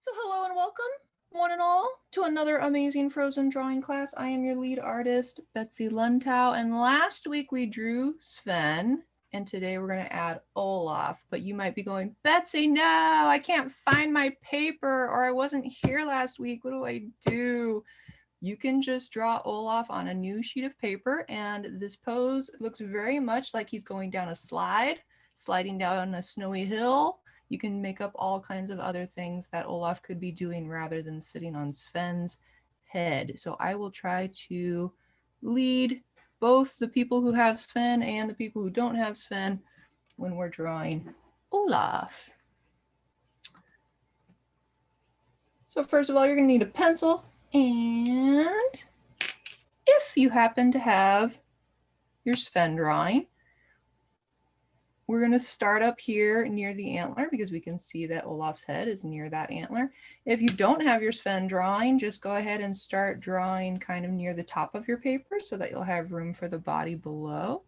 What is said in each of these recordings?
So hello and welcome, one and all, to another amazing Frozen drawing class. I am your lead artist, Betsy Luntow, and last week we drew Sven, and today we're going to add Olaf. But you might be going, Betsy, no, I can't find my paper, or I wasn't here last week. What do I do? You can just draw Olaf on a new sheet of paper, and this pose looks very much like he's going down a slide, sliding down a snowy hill. You can make up all kinds of other things that Olaf could be doing rather than sitting on Sven's head. So I will try to lead both the people who have Sven and the people who don't have Sven when we're drawing Olaf. So first of all, you're going to need a pencil, and if you happen to have your Sven drawing, we're going to start up here near the antler because we can see that Olaf's head is near that antler. If you don't have your Sven drawing, just go ahead and start drawing kind of near the top of your paper so that you'll have room for the body below.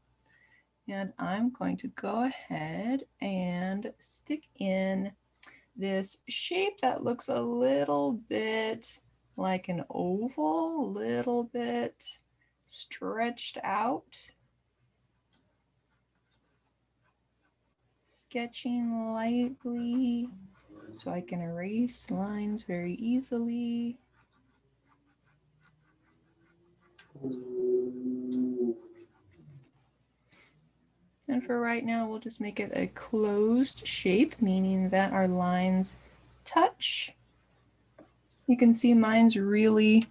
And I'm going to go ahead and stick in this shape that looks a little bit like an oval, a little bit stretched out. Sketching lightly so I can erase lines very easily. And for right now, we'll just make it a closed shape, meaning that our lines touch. You can see mine's really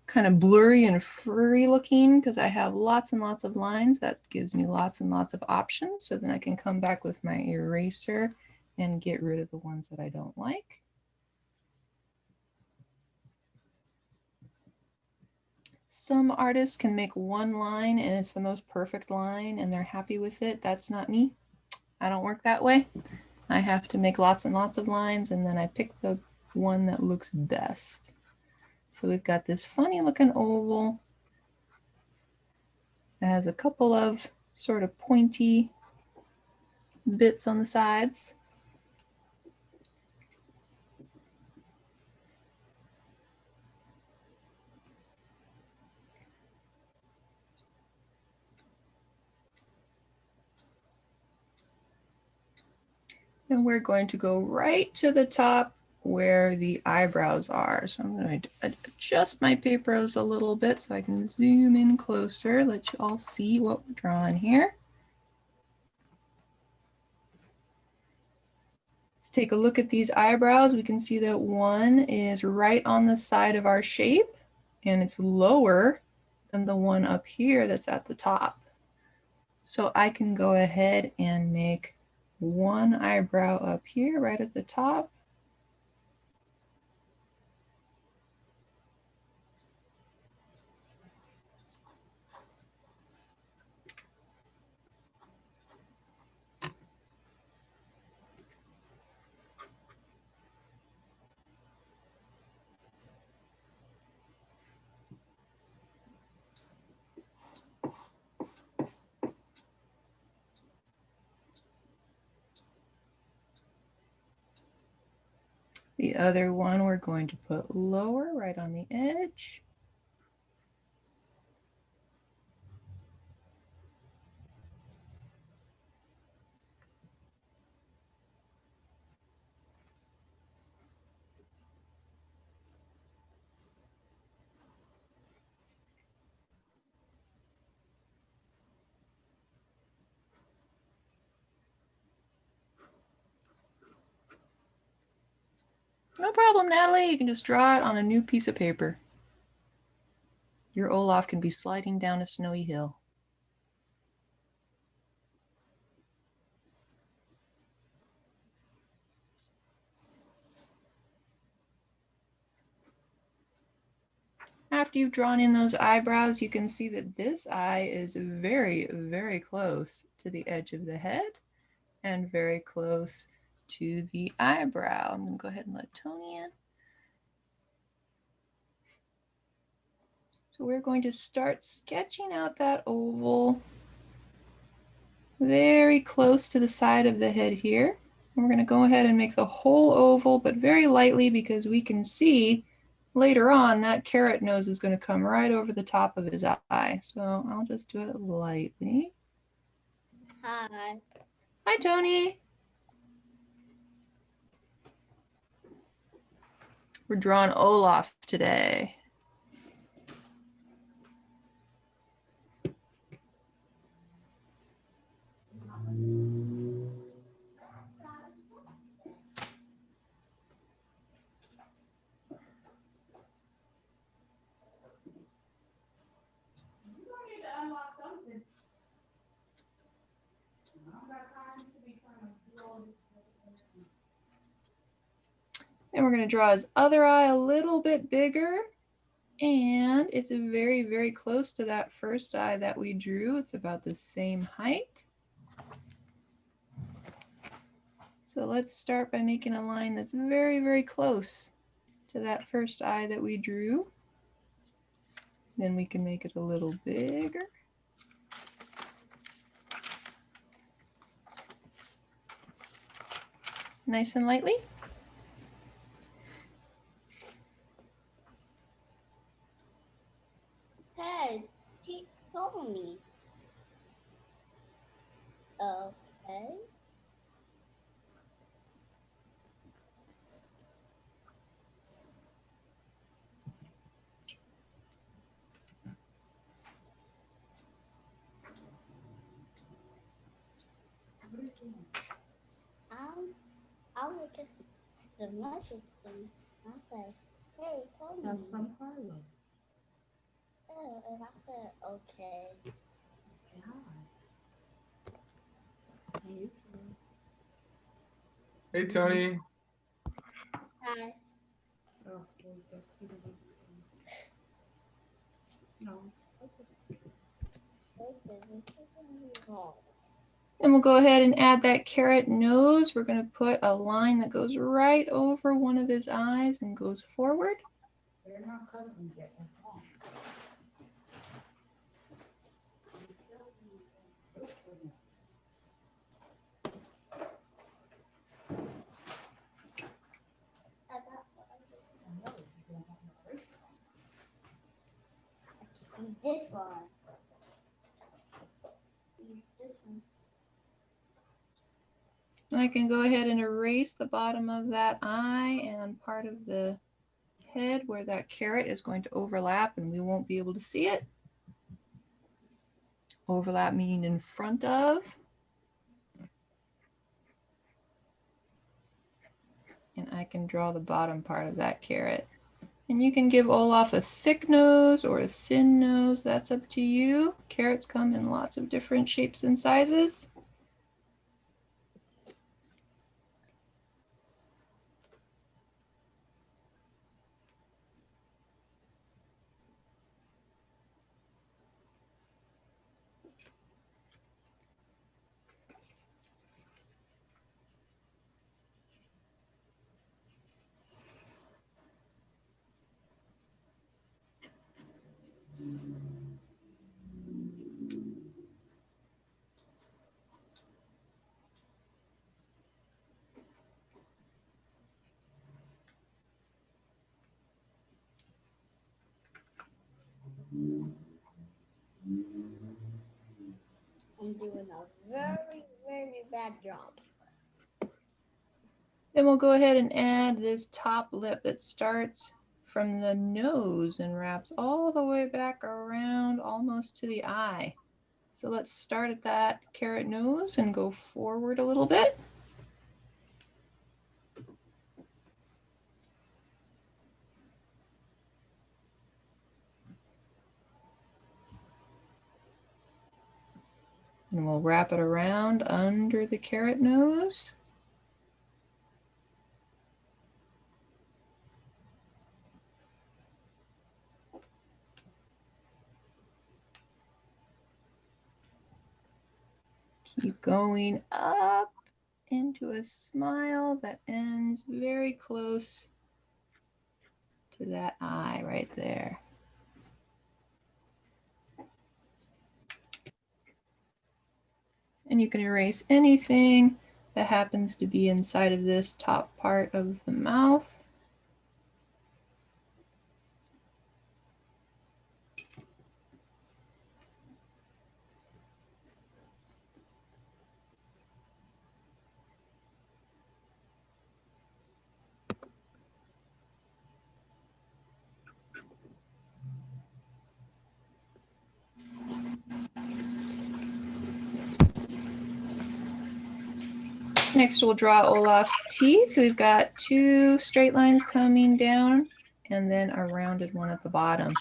kind of blurry and furry looking because I have lots and lots of lines. That gives me lots and lots of options. So then I can come back with my eraser and get rid of the ones that I don't like. Some artists can make one line and it's the most perfect line and they're happy with it. That's not me. I don't work that way. I have to make lots and lots of lines and then I pick the one that looks best. So we've got this funny looking oval that has a couple of sort of pointy bits on the sides. And we're going to go right to the top where the eyebrows are. So I'm going to adjust my papers a little bit so I can zoom in closer, let you all see what we're drawing here. Let's take a look at these eyebrows. We can see that one is right on the side of our shape and it's lower than the one up here that's at the top. So I can go ahead and make one eyebrow up here right at the top. The other one we're going to put lower, right on the edge. No problem, Natalie. You can just draw it on a new piece of paper. Your Olaf can be sliding down a snowy hill. After you've drawn in those eyebrows, you can see that this eye is very, very close to the edge of the head and very close to the eyebrow. I'm going to go ahead and let Tony in. So we're going to start sketching out that oval very close to the side of the head here. We're going to go ahead and make the whole oval, but very lightly, because we can see later on that carrot nose is going to come right over the top of his eye. So I'll just do it lightly. Hi. Hi, Tony. We're drawing Olaf today. And we're going to draw his other eye a little bit bigger. And it's very, very close to that first eye that we drew. It's about the same height. So let's start by making a line that's very, very close to that first eye that we drew. Then we can make it a little bigger. Nice and lightly. Hey, he told me. Okay. I'll look at the message thing. I'll say, hey, tell me. That's from Carlos. Oh, and I said, okay. Yeah. Hey, Tony. Hi. Oh, well, guess he didn't. No. And we'll go ahead and add that carrot nose. We're going to put a line that goes right over one of his eyes and goes forward. They're not cousins yet. That's all. This one. This one. And I can go ahead and erase the bottom of that eye and part of the head where that carrot is going to overlap and we won't be able to see it. Overlap meaning in front of. And I can draw the bottom part of that carrot. And you can give Olaf a thick nose or a thin nose. That's up to you. Carrots come in lots of different shapes and sizes. I'm doing a very, very bad job. Then we'll go ahead and add this top lip that starts from the nose and wraps all the way back around almost to the eye. So let's start at that carrot nose and go forward a little bit. And we'll wrap it around under the carrot nose. Keep going up into a smile that ends very close to that eye right there. And you can erase anything that happens to be inside of this top part of the mouth. Next, we'll draw Olaf's teeth. We've got 2 straight lines coming down and then a rounded one at the bottom.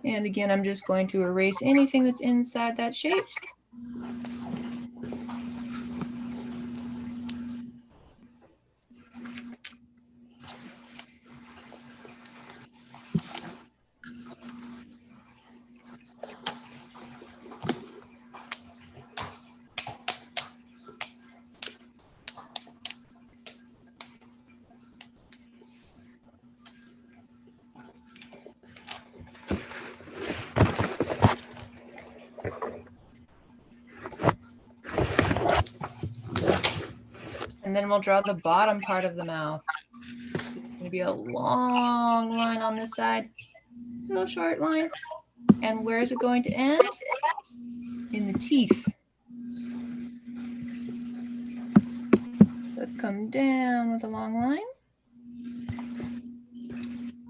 And again, I'm just going to erase anything that's inside that shape. And then we'll draw the bottom part of the mouth. It's going to be a long line on this side, a little short line. And where is it going to end? In the teeth. Let's come down with a long line.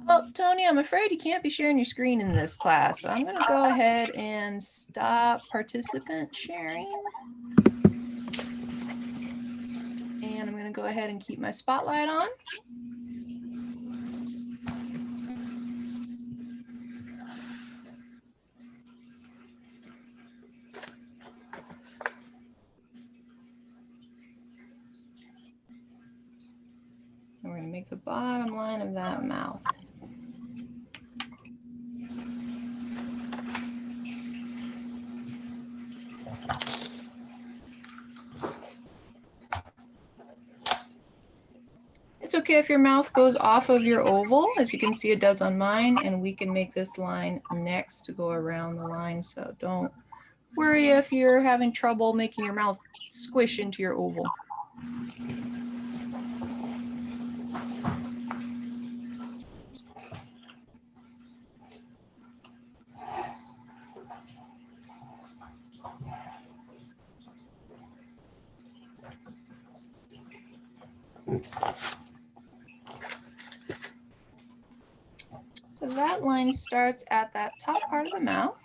Oh, Tony, I'm afraid you can't be sharing your screen in this class. So I'm going to go ahead and stop participant sharing. And I'm going to go ahead and keep my spotlight on. And we're going to make the bottom line of that mouth. It's okay if your mouth goes off of your oval, as you can see it does on mine, and we can make this line next to go around the line. So don't worry if you're having trouble making your mouth squish into your oval. So that line starts at that top part of the mouth,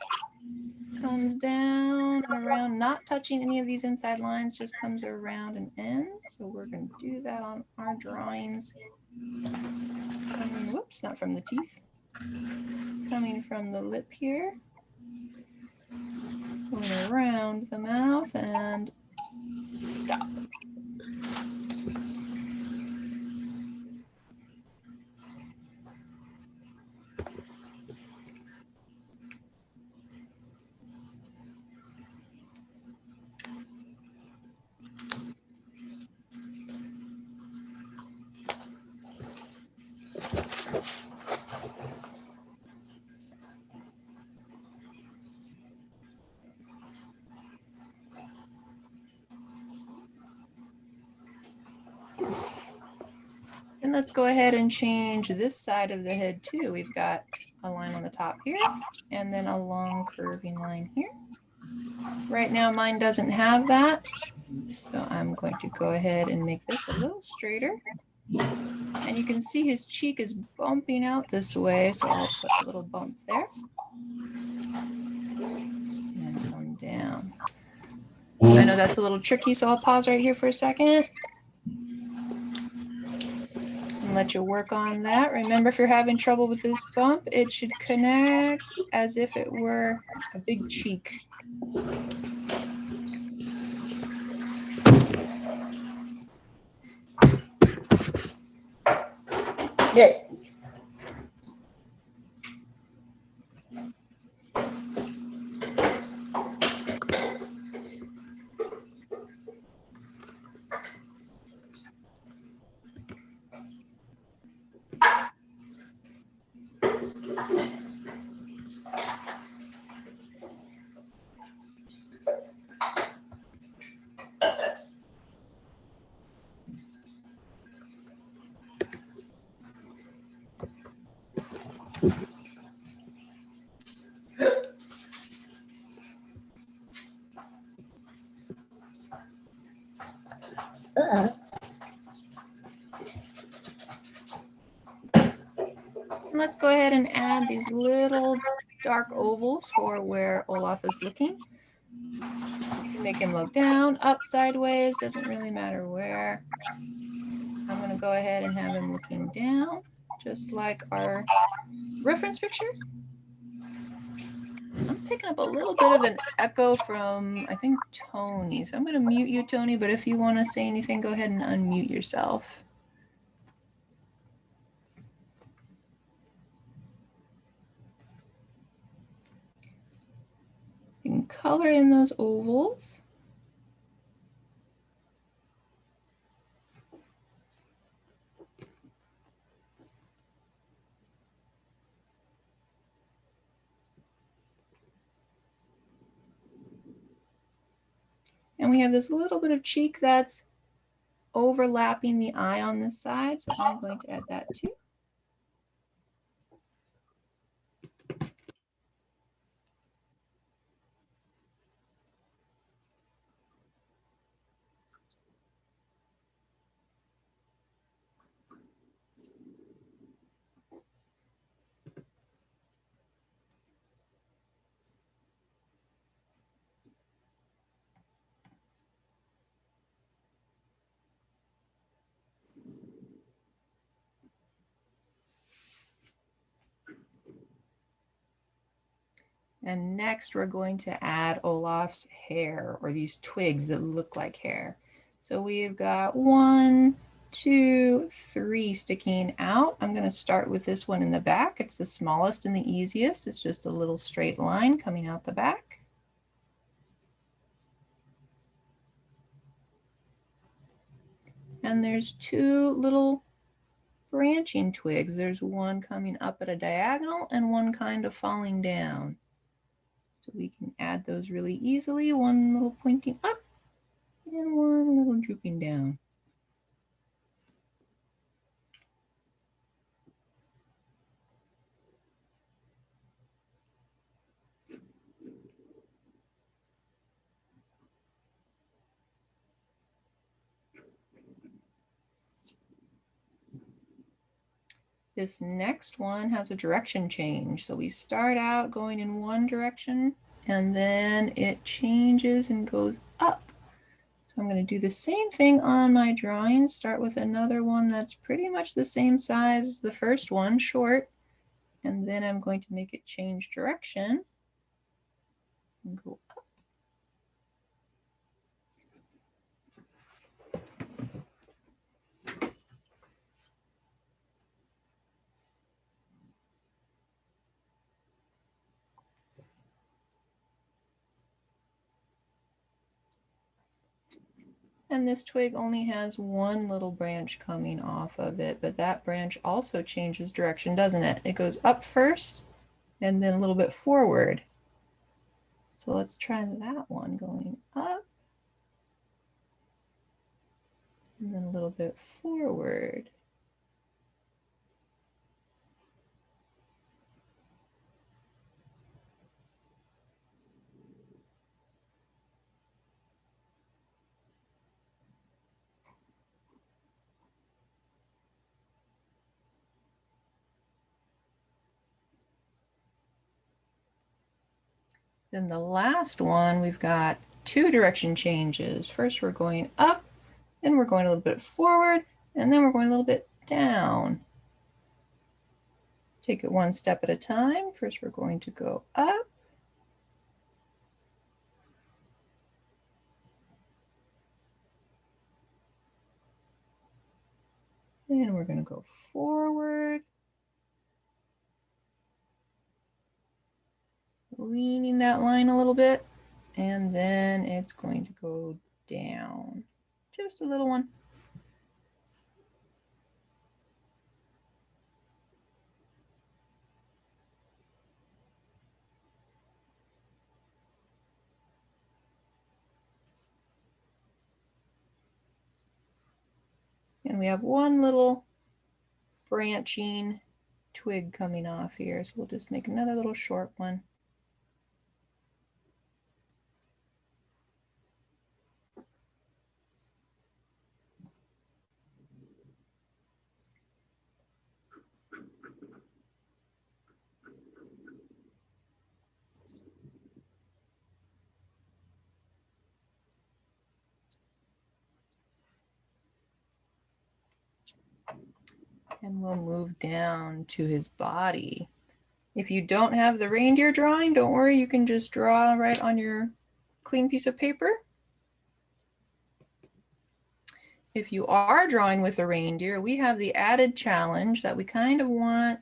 comes down and around, not touching any of these inside lines, just comes around and ends. So we're going to do that on our drawings. Whoops, not from the teeth. Coming from the lip here. Going around the mouth and stop. And let's go ahead and change this side of the head too. We've got a line on the top here and then a long curving line here. Right now mine doesn't have that, so I'm going to go ahead and make this a little straighter. And you can see his cheek is bumping out this way, so I'll put a little bump there. And come down. I know that's a little tricky, so I'll pause right here for a second. And let you work on that. Remember, if you're having trouble with this bump, it should connect as if it were a big cheek. Good. Uh-oh. Let's go ahead and add these little dark ovals for where Olaf is looking. You can make him look down, up, sideways, doesn't really matter where. I'm going to go ahead and have him looking down, just like our reference picture. I'm picking up a little bit of an echo from, I think, Tony. So I'm going to mute you, Tony, but if you want to say anything, go ahead and unmute yourself. You can color in those ovals. And we have this little bit of cheek that's overlapping the eye on this side. So I'm going to add that too. And next we're going to add Olaf's hair, or these twigs that look like hair. So we've got 1, 2, 3 sticking out. I'm going to start with this one in the back. It's the smallest and the easiest. It's just a little straight line coming out the back. And there's 2 little branching twigs. There's one coming up at a diagonal and one kind of falling down. So we can add those really easily. One little pointing up and one little drooping down. This next one has a direction change. So we start out going in one direction and then it changes and goes up. So I'm going to do the same thing on my drawing. Start with another one that's pretty much the same size as the first one, short. And then I'm going to make it change direction and go up. And this twig only has one little branch coming off of it, but that branch also changes direction, doesn't it? It goes up first and then a little bit forward. So let's try that one, going up and then a little bit forward. Then the last one, we've got 2 direction changes. First we're going up, then we're going a little bit forward, and then we're going a little bit down. Take it one step at a time. First we're going to go up. Then we're going to go forward. Leaning that line a little bit, and then it's going to go down. Just a little one. And we have one little branching twig coming off here, so we'll just make another little short one. And we'll move down to his body. If you don't have the reindeer drawing, don't worry, you can just draw right on your clean piece of paper. If you are drawing with a reindeer, we have the added challenge that we kind of want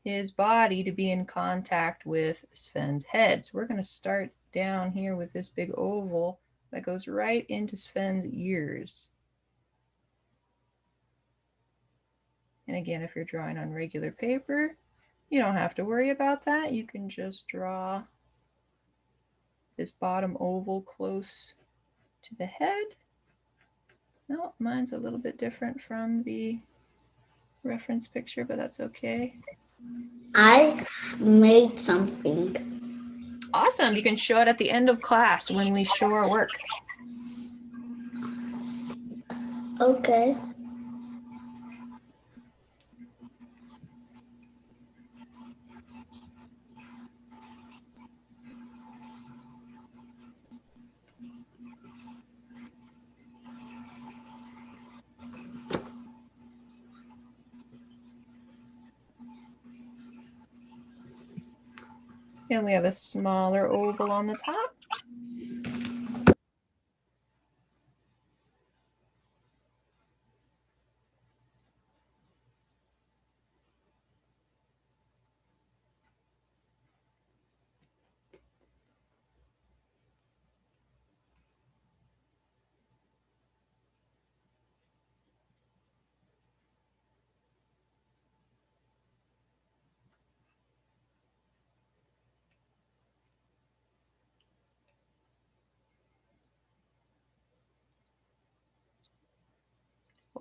his body to be in contact with Sven's head. So we're going to start down here with this big oval that goes right into Sven's ears. And again, if you're drawing on regular paper, you don't have to worry about that. You can just draw this bottom oval close to the head. No, mine's a little bit different from the reference picture, but that's okay. I made something. Awesome. You can show it at the end of class when we show our work. Okay. And we have a smaller oval on the top.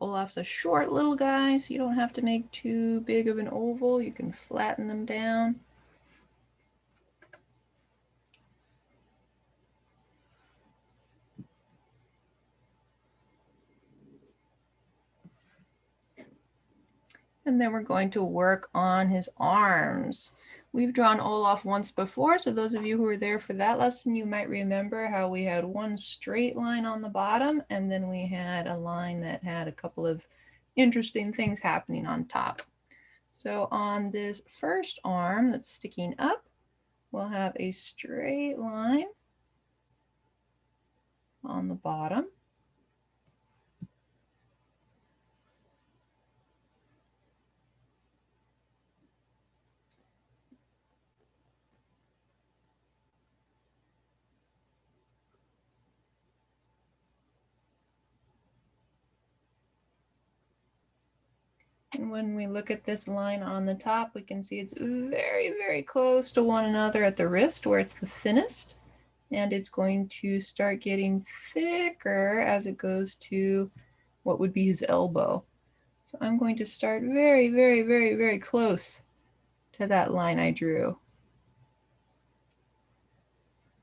Olaf's a short little guy, so you don't have to make too big of an oval. You can flatten them down. And then we're going to work on his arms. We've drawn Olaf once before, so those of you who were there for that lesson, you might remember how we had one straight line on the bottom, and then we had a line that had a couple of interesting things happening on top. So on this first arm that's sticking up, we'll have a straight line on the bottom. And when we look at this line on the top, we can see it's very, very close to one another at the wrist where it's the thinnest. And it's going to start getting thicker as it goes to what would be his elbow. So I'm going to start very, very, very, very close to that line I drew.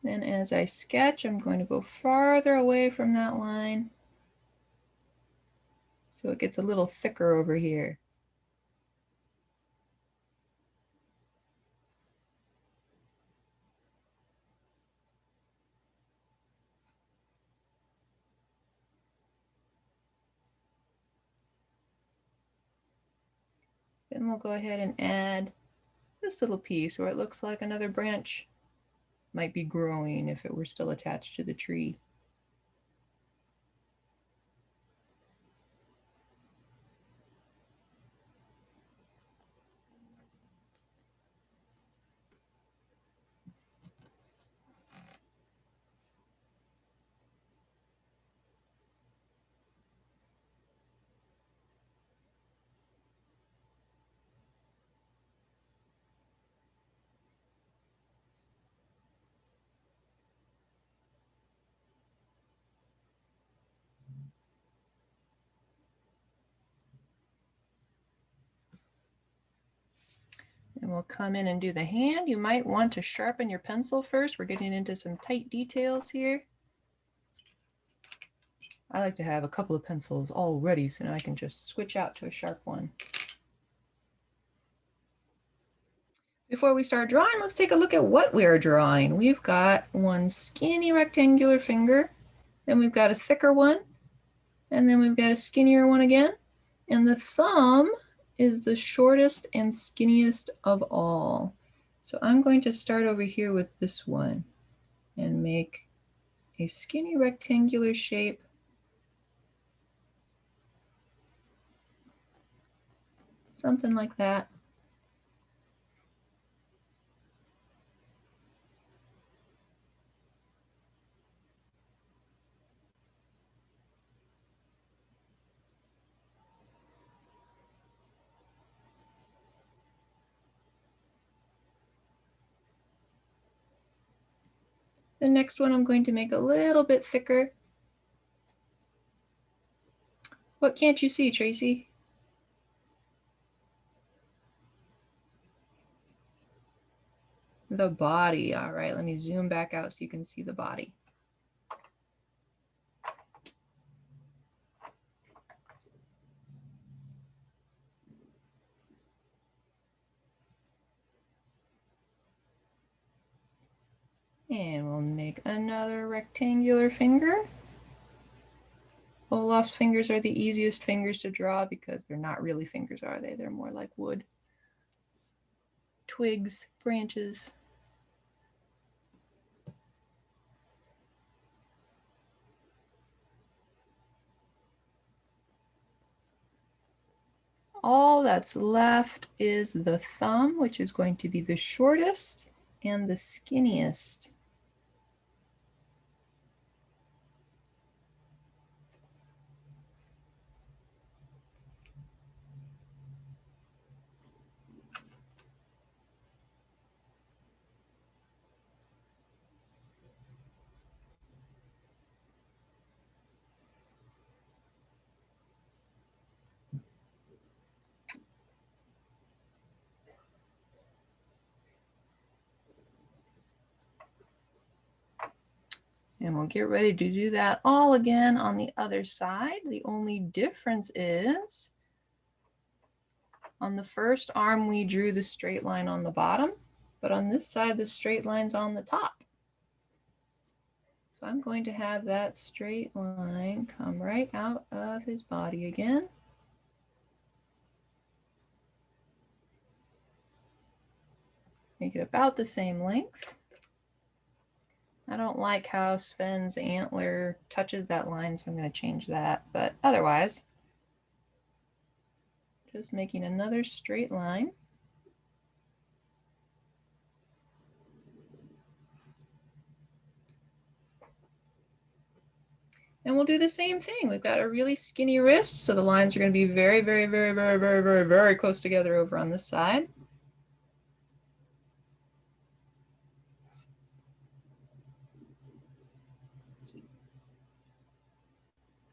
Then as I sketch, I'm going to go farther away from that line so it gets a little thicker over here. Then we'll go ahead and add this little piece where it looks like another branch might be growing if it were still attached to the tree. And we'll come in and do the hand. You might want to sharpen your pencil first. We're getting into some tight details here. I like to have a couple of pencils all ready so now I can just switch out to a sharp one. Before we start drawing, let's take a look at what we are drawing. We've got one skinny rectangular finger, then we've got a thicker one, and then we've got a skinnier one again. And the thumb is the shortest and skinniest of all. So I'm going to start over here with this one and make a skinny rectangular shape. Something like that. The next one I'm going to make a little bit thicker. What can't you see, Tracy? The body. All right, let me zoom back out so you can see the body. And we'll make another rectangular finger. Olaf's fingers are the easiest fingers to draw because they're not really fingers, are they? They're more like wood. Twigs, branches. All that's left is the thumb, which is going to be the shortest and the skinniest. And we'll get ready to do that all again on the other side. The only difference is on the first arm, we drew the straight line on the bottom, but on this side, the straight line's on the top. So I'm going to have that straight line come right out of his body again. Make it about the same length. I don't like how Sven's antler touches that line, so I'm going to change that. But otherwise, just making another straight line. And we'll do the same thing. We've got a really skinny wrist, so the lines are going to be very, very, very, very, very, very, very close together over on this side.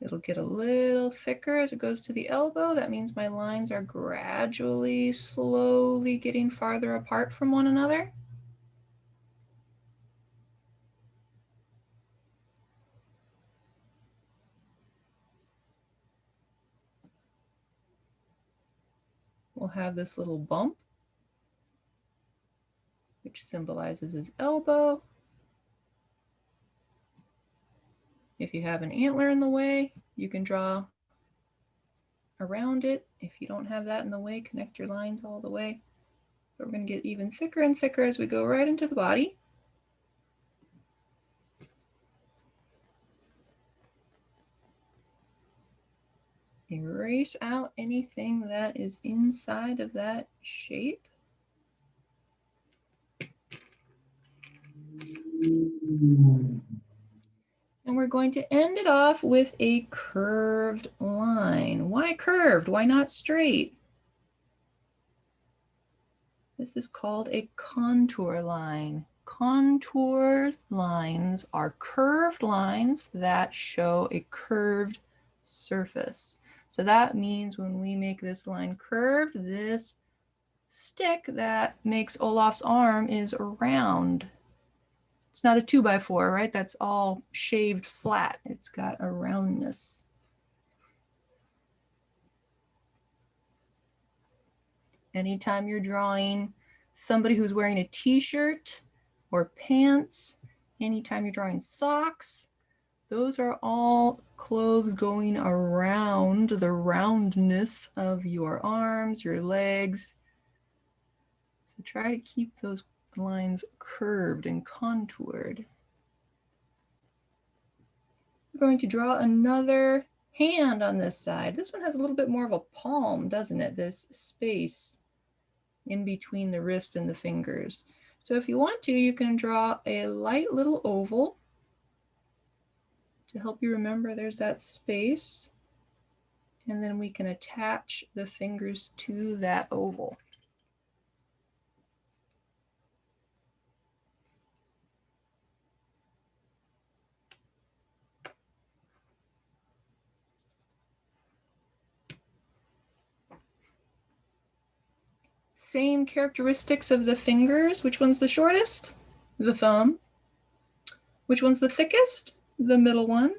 It'll get a little thicker as it goes to the elbow. That means my lines are gradually, slowly getting farther apart from one another. We'll have this little bump, which symbolizes his elbow. If you have an antler in the way, you can draw around it. If you don't have that in the way, connect your lines all the way. But we're going to get even thicker and thicker as we go right into the body. Erase out anything that is inside of that shape. And we're going to end it off with a curved line. Why curved? Why not straight? This is called a contour line. Contour lines are curved lines that show a curved surface. So that means when we make this line curved, this stick that makes Olaf's arm is round. It's not a 2x4, right? That's all shaved flat. It's got a roundness. Anytime you're drawing somebody who's wearing a t-shirt or pants, anytime you're drawing socks, Those are all clothes going around the roundness of your arms, your legs. So try to keep those lines curved and contoured. We're going to draw another hand on this side. This one has a little bit more of a palm, doesn't it? This space in between the wrist and the fingers. So if you want to, you can draw a light little oval to help you remember there's that space. And then we can attach the fingers to that oval. Same characteristics of the fingers. Which one's the shortest? The thumb. Which one's the thickest? The middle one.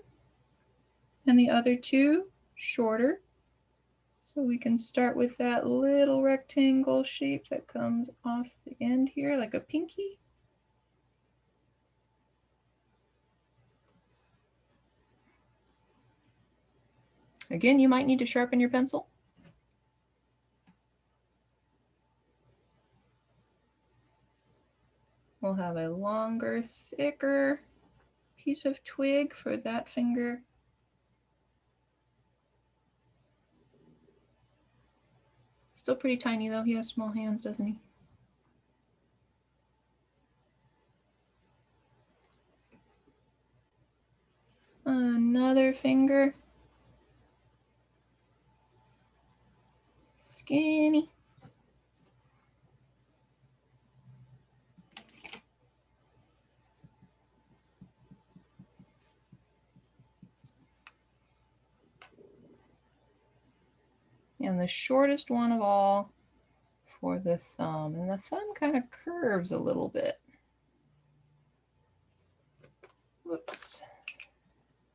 And the other two shorter. So we can start with that little rectangle shape that comes off the end here, like a pinky. Again, you might need to sharpen your pencil. We'll have a longer, thicker piece of twig for that finger. Still pretty tiny though. He has small hands, doesn't he? Another finger. Skinny. And the shortest one of all for the thumb. And the thumb kind of curves a little bit. Whoops.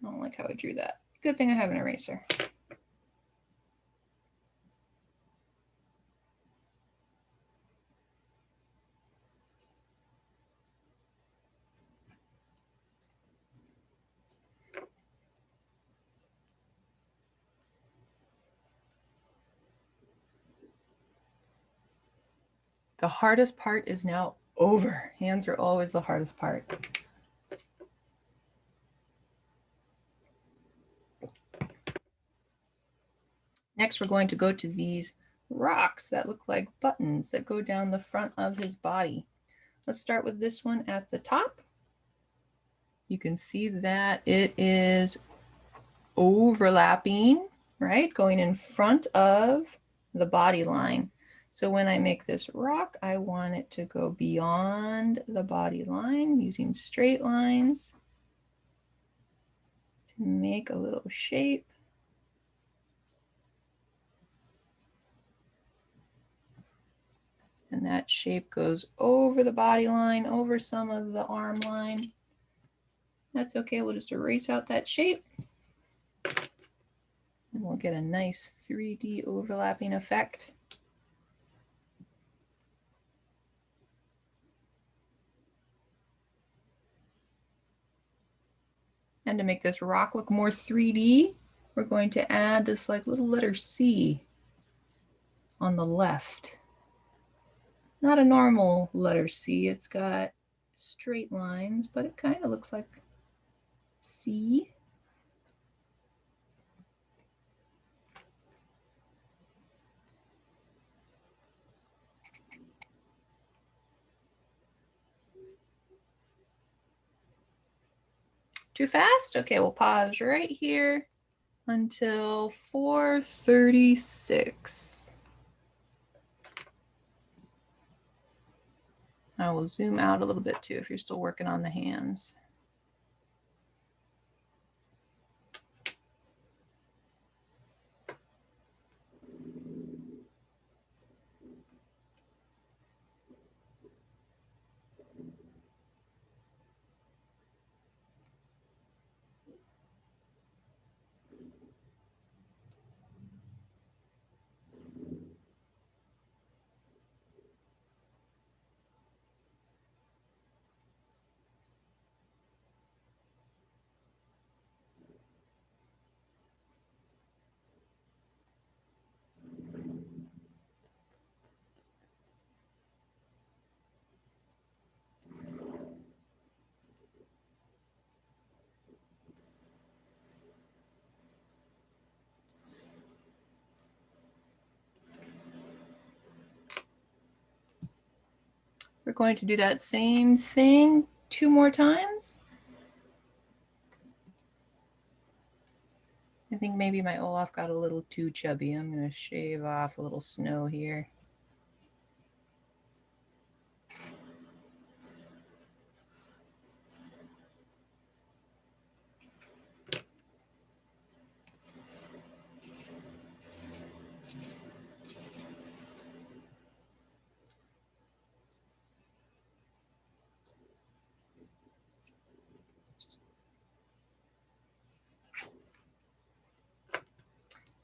I don't like how I drew that. Good thing I have an eraser. The hardest part is now over. Hands are always the hardest part. Next, we're going to go to these rocks that look like buttons that go down the front of his body. Let's start with this one at the top. You can see that it is overlapping, right? Going in front of the body line. So when I make this rock, I want it to go beyond the body line using straight lines to make a little shape. And that shape goes over the body line, over some of the arm line. That's okay, we'll just erase out that shape. And we'll get a nice 3D overlapping effect. And to make this rock look more 3D, we're going to add this like little letter C on the left. Not a normal letter C, it's got straight lines, but it kind of looks like C. Too fast? Okay, we'll pause right here until 4:36. I will zoom out a little bit too if you're still working on the hands. going to do that same thing 2 more times. I think maybe my Olaf got a little too chubby. I'm going to shave off a little snow here.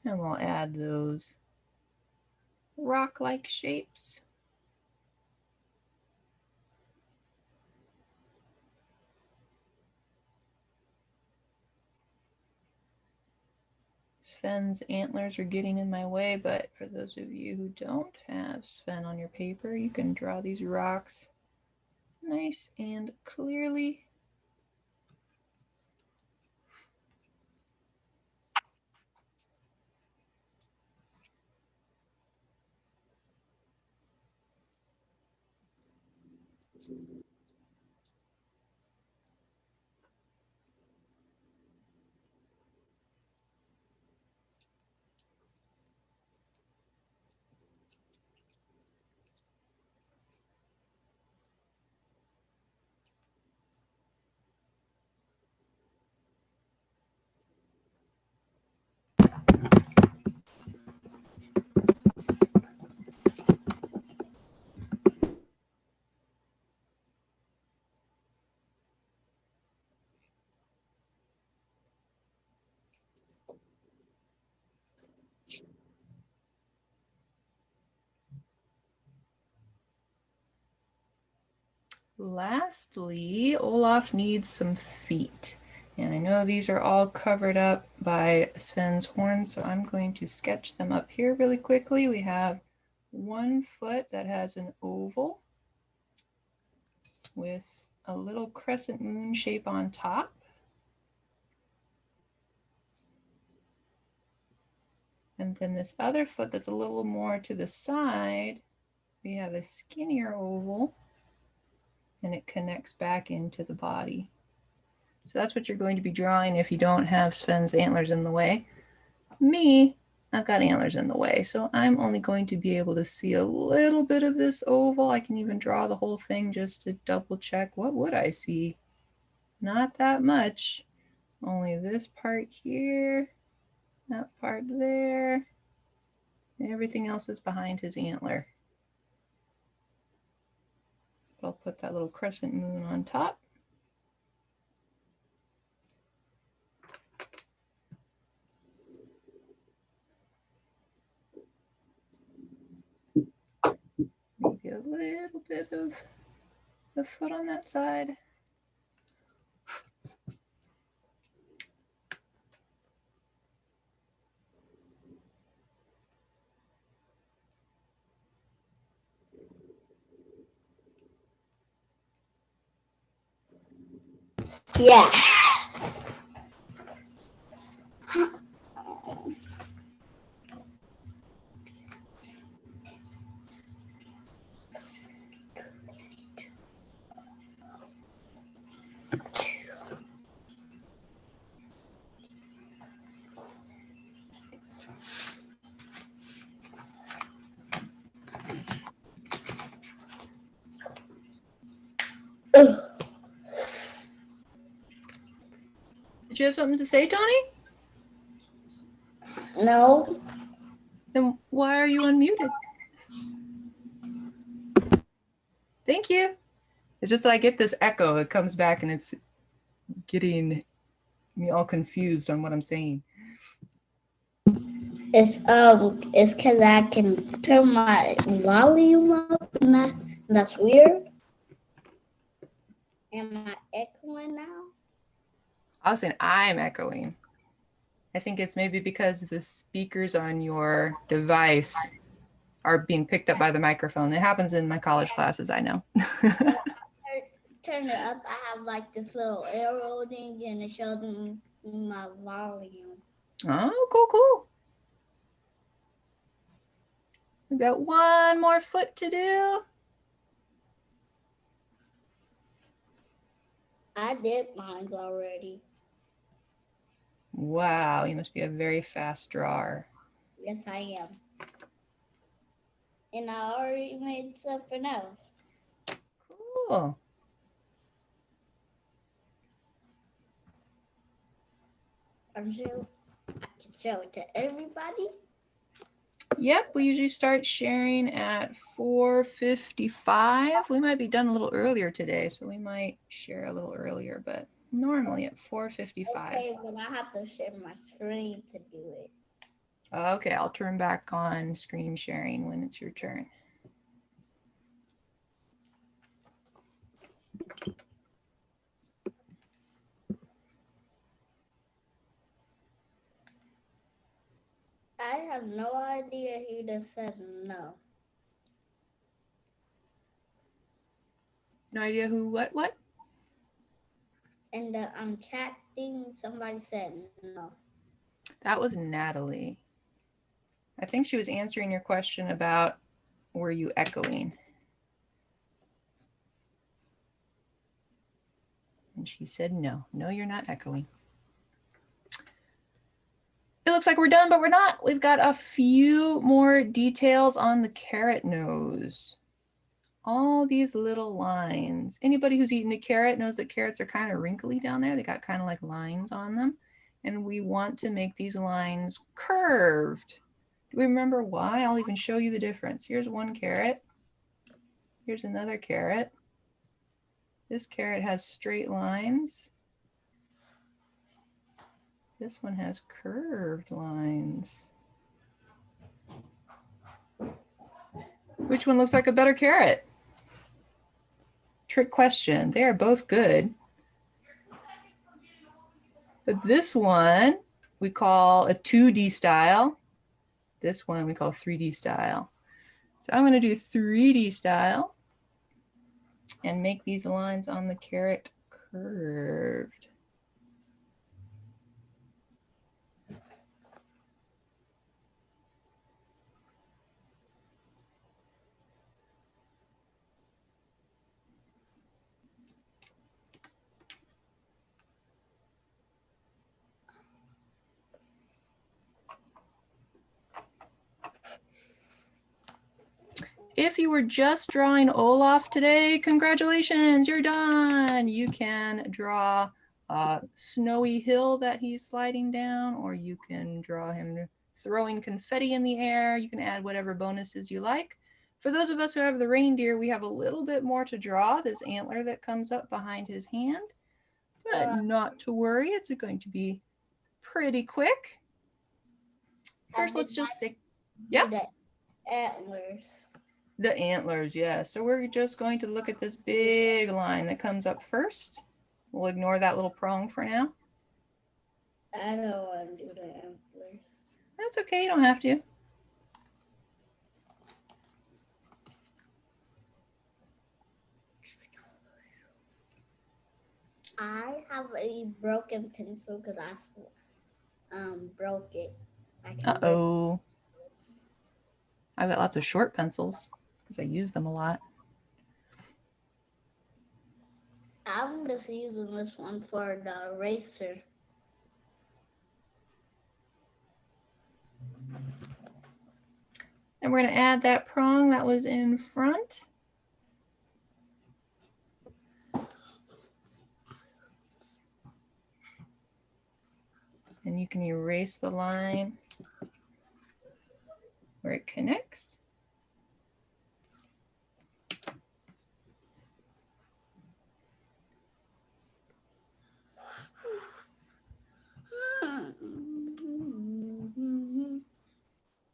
And we'll add those rock-like shapes. Sven's antlers are getting in my way, but for those of you who don't have Sven on your paper, you can draw these rocks nice and clearly. Lastly, Olaf needs some feet. And I know these are all covered up by Sven's horns, so I'm going to sketch them up here really quickly. We have one foot that has an oval with a little crescent moon shape on top. And then this other foot that's a little more to the side, we have a skinnier oval, and it connects back into the body. So that's what you're going to be drawing if you don't have Sven's antlers in the way. Me, I've got antlers in the way, so I'm only going to be able to see a little bit of this oval. I can even draw the whole thing just to double check. What would I see? Not that much. Only this part here, that part there. Everything else is behind his antler. I'll put that little crescent moon on top. Maybe a little bit of the foot on that side. Yeah. Ugh. Did you have something to say, Tony? No. Then why are you unmuted? Thank you. It's just that I get this echo. It comes back and it's getting me all confused on what I'm saying. It's because I can turn my volume up, and that's weird. Am I echoing now? I was saying I'm echoing. I think it's maybe because the speakers on your device are being picked up by the microphone. It happens in my college classes, I know. Turn it up. I have like this little arrow thing, and it shows me my volume. Oh, cool, cool. We've got one more foot to do. I did mine already. Wow, you must be a very fast drawer. Yes, I am. And I already made something else. Cool. I can show it to everybody. Yep, we usually start sharing at 4:55. We might be done a little earlier today, so we might share a little earlier, but normally at 4:55. Okay, but I have to share my screen to do it. Okay, I'll turn back on screen sharing when it's your turn. I have no idea who just said no. No idea who, what? And I'm chatting, somebody said no. That was Natalie. I think she was answering your question about were you echoing? And she said no. No, you're not echoing. It looks like we're done, but we're not. We've got a few more details on the carrot nose. All these little lines. Anybody who's eaten a carrot knows that carrots are kind of wrinkly down there. They got kind of like lines on them. And we want to make these lines curved. Do we remember why? I'll even show you the difference. Here's one carrot. Here's another carrot. This carrot has straight lines. This one has curved lines. Which one looks like a better carrot? Trick question. They are both good. But this one we call a 2D style. This one we call 3D style. So I'm going to do 3D style and make these lines on the carrot curved. If you were just drawing Olaf today, congratulations, you're done. You can draw a snowy hill that he's sliding down, or you can draw him throwing confetti in the air. You can add whatever bonuses you like. For those of us who have the reindeer, we have a little bit more to draw, this antler that comes up behind his hand, but not to worry, it's going to be pretty quick. First, let's just stick, yeah. The antlers. The antlers, yeah. So we're just going to look at this big line that comes up first. We'll ignore that little prong for now. I don't want to do the antlers. That's okay, you don't have to. I have a broken pencil because I broke it. Uh-oh. I've got lots of short pencils because I use them a lot. I'm just using this one for the eraser. And we're going to add that prong that was in front. And you can erase the line where it connects.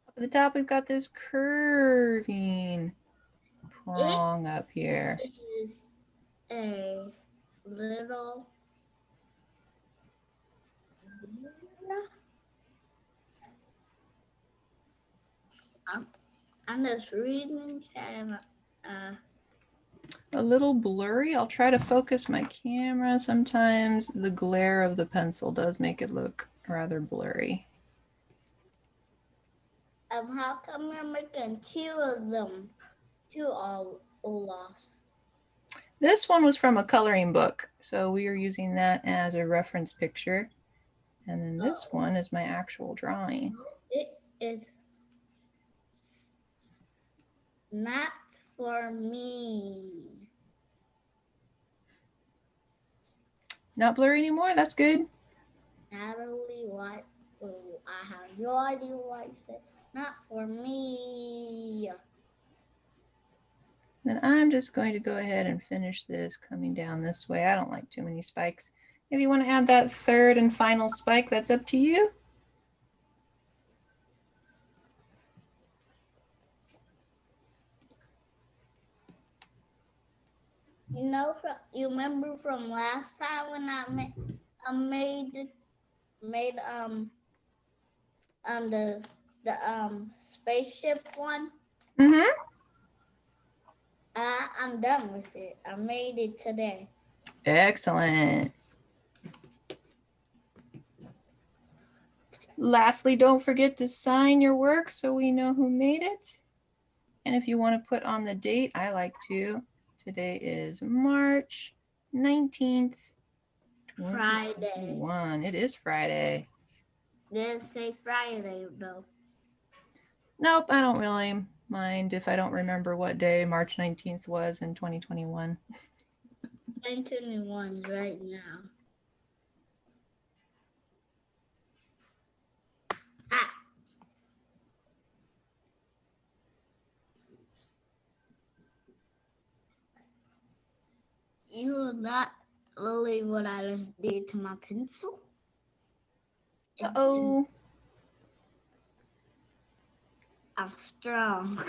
Up at the top, we've got this curving prong up here. It is a little. I'm just reading chat. A little blurry. I'll try to focus my camera. Sometimes the glare of the pencil does make it look rather blurry. How come you're making two of them? Two Olafs. This one was from a coloring book, so we are using that as a reference picture. And then this one is my actual drawing. It is not for me. Not blurry anymore, that's good. Natalie, what? Oh, I have no idea why I said not for me. Then I'm just going to go ahead and finish this coming down this way. I don't like too many spikes. If you want to add that third and final spike, that's up to you. You know, you remember from last time when I made the spaceship one? Mm-hmm. I'm done with it. I made it today. Excellent. Lastly, don't forget to sign your work so we know who made it. And if you want to put on the date, I like to. Today is March 19th, Friday. 2021. It is Friday. Didn't say Friday though. Nope, I don't really mind if I don't remember what day March 19th was in 2021. 2021 right now. Ah. You will not believe what I just did to my pencil. Uh-oh. I'm strong.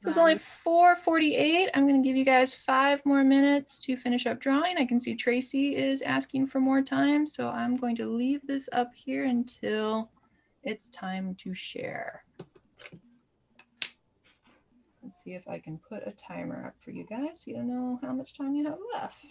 So it's only 4:48. I'm going to give you guys 5 more minutes to finish up drawing. I can see Tracy is asking for more time, so I'm going to leave this up here until it's time to share. Let's see if I can put a timer up for you guys so you know how much time you have left.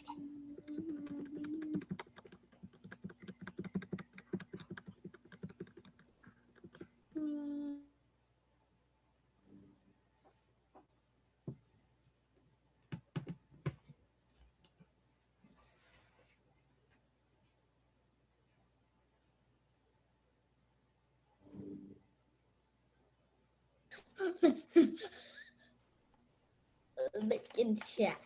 Licking chat.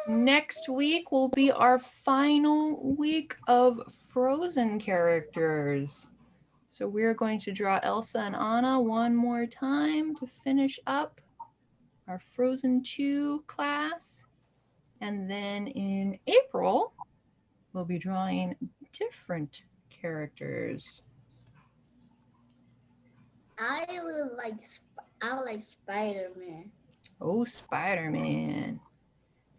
Next week will be our final week of Frozen characters. So we're going to draw Elsa and Anna one more time to finish up our Frozen 2 class. And then in April, we'll be drawing different characters. I like Spider-Man. Oh, Spider-Man.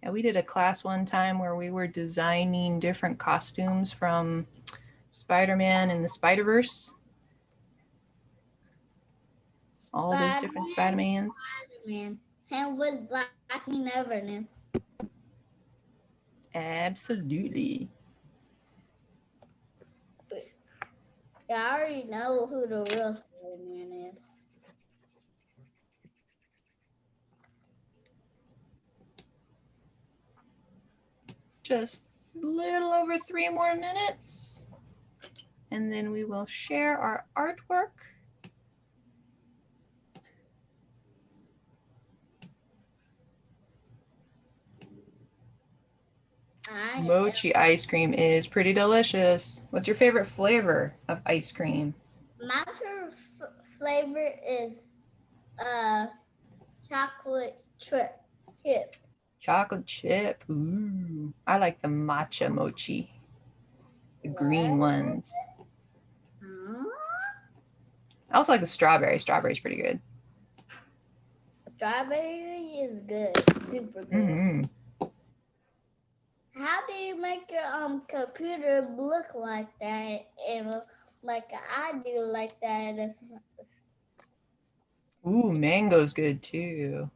Yeah, we did a class one time where we were designing different costumes from Spider-Man and the Spider-Verse. All those different Spider-Mans. Spider-Man. And with Black Never. Absolutely. Yeah, I already know who the real Spider-Man is. Just a little over 3 more minutes. And then we will share our artwork. Mochi ice cream is pretty delicious. What's your favorite flavor of ice cream? My favorite flavor is chocolate chip. Chocolate chip. Ooh. I like the matcha mochi. The green ones. I also like the strawberry. Strawberry's pretty good. Strawberry is good. Super good. Mm-hmm. How do you make your computer look like that and like I do like that? Ooh, mango's good too.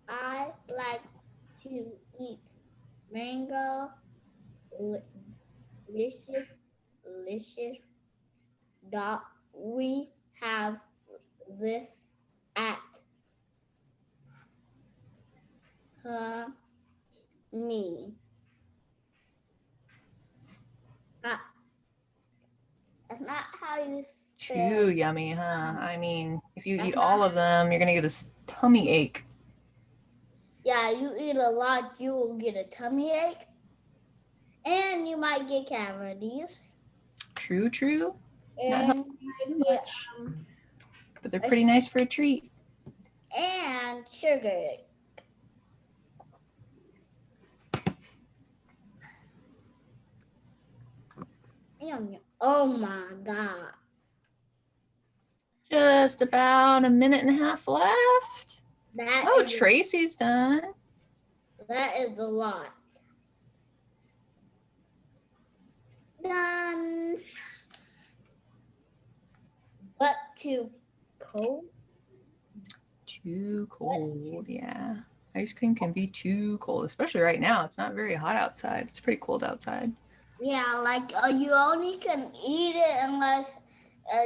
I like to eat mango. Delicious. We have this at me. That's not how you spell. Too yummy, huh? I mean, if you eat all of them, you're gonna get a tummy ache. Yeah, you eat a lot, you will get a tummy ache. And you might get cavities. True, true. And you might get but they're pretty nice for a treat. And sugar ache. Yum. Oh my God. Just about a minute and a half left. Tracy's done. That is a lot. Done. But too cold? Too cold, yeah. Ice cream can be too cold, especially right now. It's not very hot outside. It's pretty cold outside. Yeah, like you only can eat it unless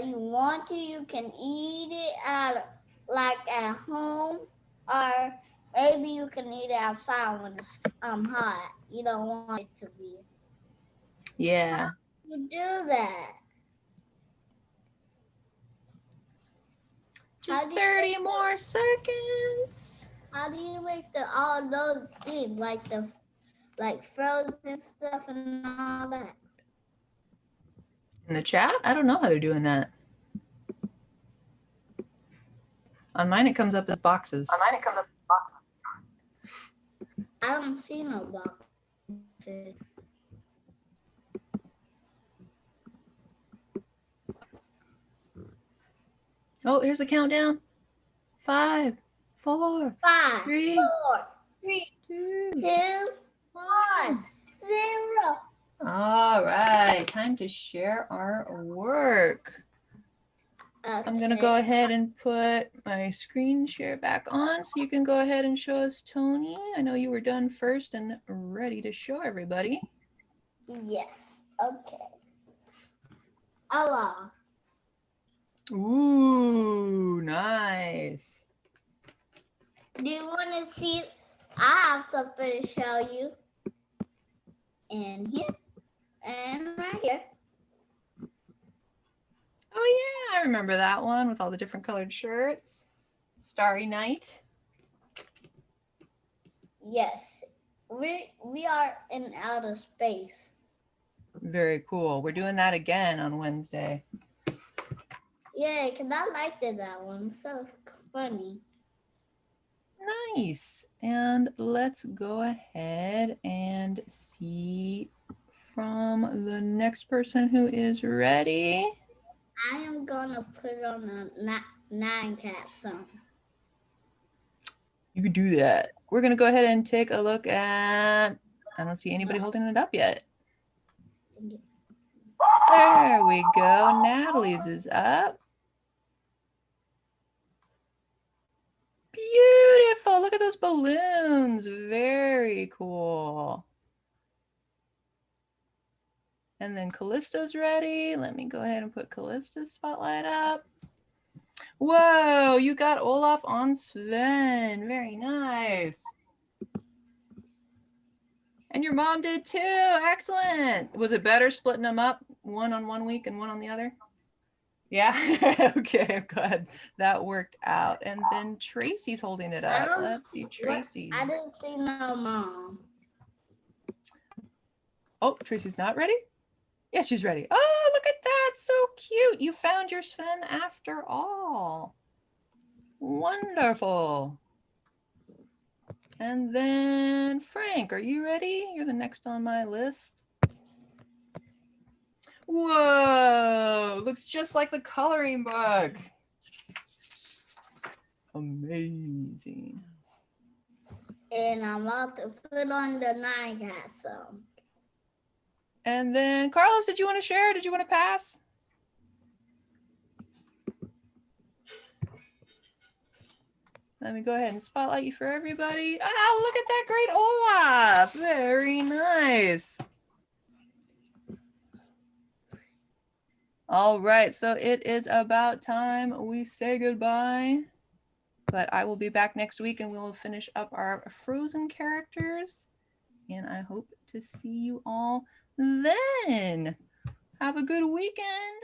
you want to. You can eat it at home, or maybe you can eat it outside when it's hot. You don't want it to be. Yeah. How do you do that? Just 30 more seconds. How do you make all those things like frozen stuff and all that? In the chat? I don't know how they're doing that. On mine, it comes up as boxes. I don't see no boxes. Oh, here's the countdown. 5, 4, 3, 2, 1, 0. All right, time to share our work. Okay. I'm going to go ahead and put my screen share back on so you can go ahead and show us Tony. I know you were done first and ready to show everybody. Yes. Okay. Allah. Ooh, nice. Do you want to see? I have something to show you. And here. And right here. Oh yeah, I remember that one with all the different colored shirts. Starry Night. Yes. We are in outer space. Very cool. We're doing that again on Wednesday. Yeah, because I liked that one. So funny. Nice. And let's go ahead and see from the next person who is ready. I am going to put on a 9-cat song. You could do that. We're going to go ahead and take a look at, I don't see anybody holding it up yet. There we go. Natalie's is up. Beautiful. Look at those balloons. Very cool. And then Callisto's ready. Let me go ahead and put Callisto's spotlight up. Whoa, you got Olaf on Sven. Very nice. And your mom did too. Excellent. Was it better splitting them up, one on one week and one on the other? Yeah. Okay, I'm glad that worked out. And then Tracy's holding it up. Let's see, Tracy. I didn't see no mom. Oh, Tracy's not ready? Yeah, she's ready. Oh, look at that. So cute. You found your Sven after all. Wonderful. And then Frank, are you ready? You're the next on my list. Whoa, looks just like the coloring book. Amazing. And I'm about to put on the night hat some. And then Carlos, did you want to share? Did you want to pass? Let me go ahead and spotlight you for everybody. Ah, look at that great Olaf. Very nice. All right, so it is about time we say goodbye. But I will be back next week and we'll finish up our Frozen characters. And I hope to see you all then. Have a good weekend.